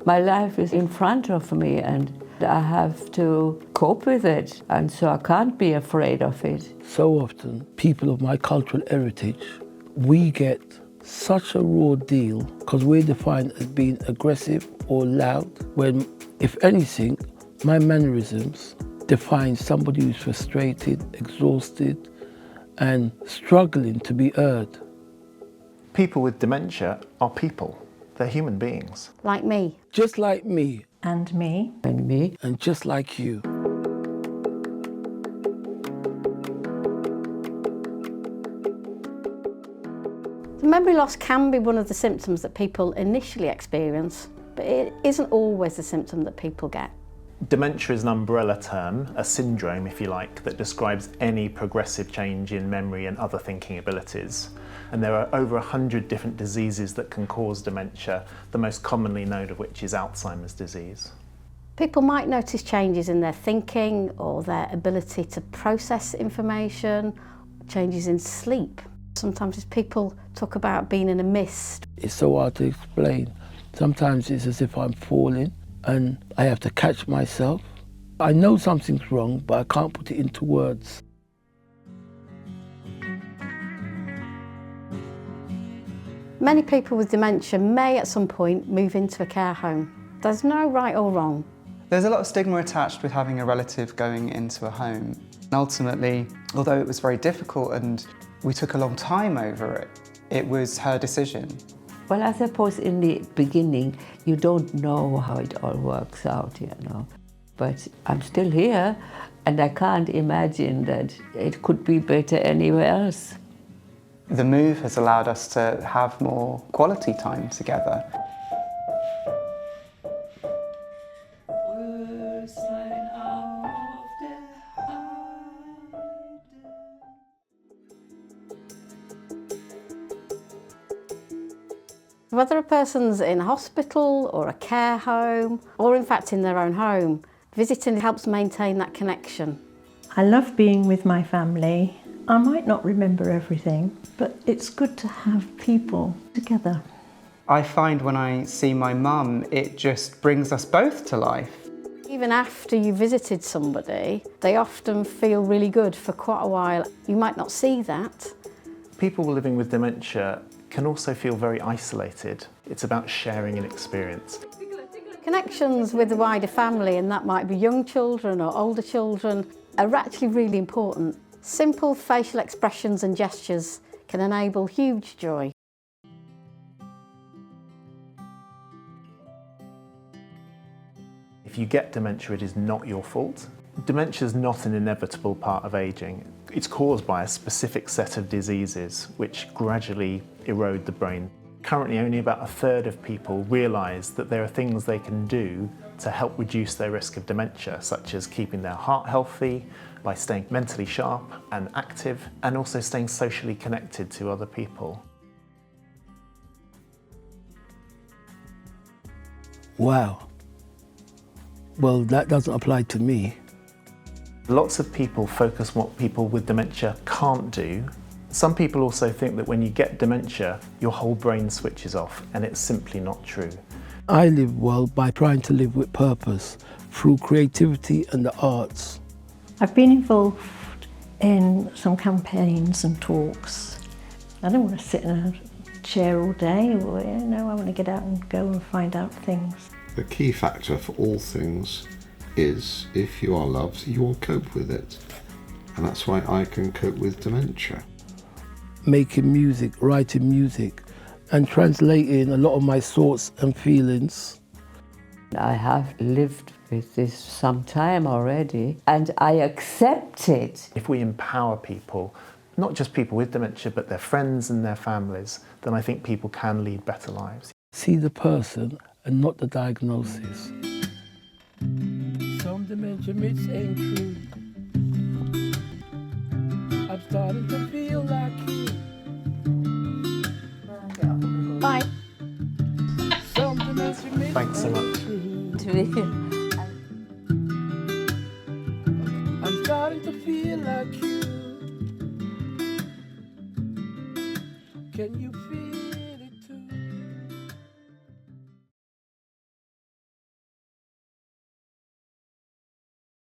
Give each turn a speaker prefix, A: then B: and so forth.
A: My life is in front of me and I have to cope with it, and so I can't be afraid of it.
B: So often, people of my cultural heritage, we get such a raw deal because we're defined as being aggressive or loud, when, if anything, my mannerisms define somebody who's frustrated, exhausted, and struggling to be heard.
C: People with dementia are people. They're human beings.
D: Like me.
B: Just like me.
E: And me.
A: And me.
B: And just like you.
D: Memory loss can be one of the symptoms that people initially experience, but it isn't always the symptom that people get.
C: Dementia is an umbrella term, a syndrome if you like, that describes any progressive change in memory and other thinking abilities. And there are over 100 different diseases that can cause dementia, the most commonly known of which is Alzheimer's disease.
D: People might notice changes in their thinking or their ability to process information, changes in sleep. Sometimes people talk about being in a mist.
B: It's so hard to explain. Sometimes it's as if I'm falling and I have to catch myself. I know something's wrong, but I can't put it into words.
D: Many people with dementia may at some point move into a care home. There's no right or wrong.
F: There's a lot of stigma attached with having a relative going into a home. And ultimately, although it was very difficult and we took a long time over it, it was her decision.
A: Well, I suppose in the beginning, you don't know how it all works out, you know. But I'm still here, and I can't imagine that it could be better anywhere else.
F: The move has allowed us to have more quality time together.
D: Whether a person's in a hospital or a care home, or in fact in their own home, visiting helps maintain that connection.
E: I love being with my family. I might not remember everything, but it's good to have people together.
F: I find when I see my mum, it just brings us both to life.
D: Even after you visited somebody, they often feel really good for quite a while. You might not see that.
C: People living with dementia can also feel very isolated. It's about sharing an experience.
D: Connections with the wider family, and that might be young children or older children, are actually really important. Simple facial expressions and gestures can enable huge joy.
C: If you get dementia, it is not your fault. Dementia is not an inevitable part of ageing. It's caused by a specific set of diseases which gradually erode the brain. Currently, only about a third of people realise that there are things they can do to help reduce their risk of dementia, such as keeping their heart healthy, by staying mentally sharp and active, and also staying socially connected to other people.
B: Wow. Well, that doesn't apply to me.
C: Lots of people focus on what people with dementia can't do. Some people also think that when you get dementia, your whole brain switches off, and it's simply not true.
B: I live well by trying to live with purpose through creativity and the arts.
E: I've been involved in some campaigns and talks. I don't want to sit in a chair all day, or, you know, I want to get out and go and find out things.
G: The key factor for all things is, if you are loved, you will cope with it. And that's why I can cope with dementia.
B: Making music, writing music, and translating a lot of my thoughts and feelings.
A: I have lived with this some time already, and I accept it.
C: If we empower people, not just people with dementia, but their friends and their families, then I think people can lead better lives.
B: See the person and not the diagnosis. Some dementia myths ain't true. I'm starting to feel like you.
D: Bye.
B: Some dementia myths
C: Thanks so much.
A: To be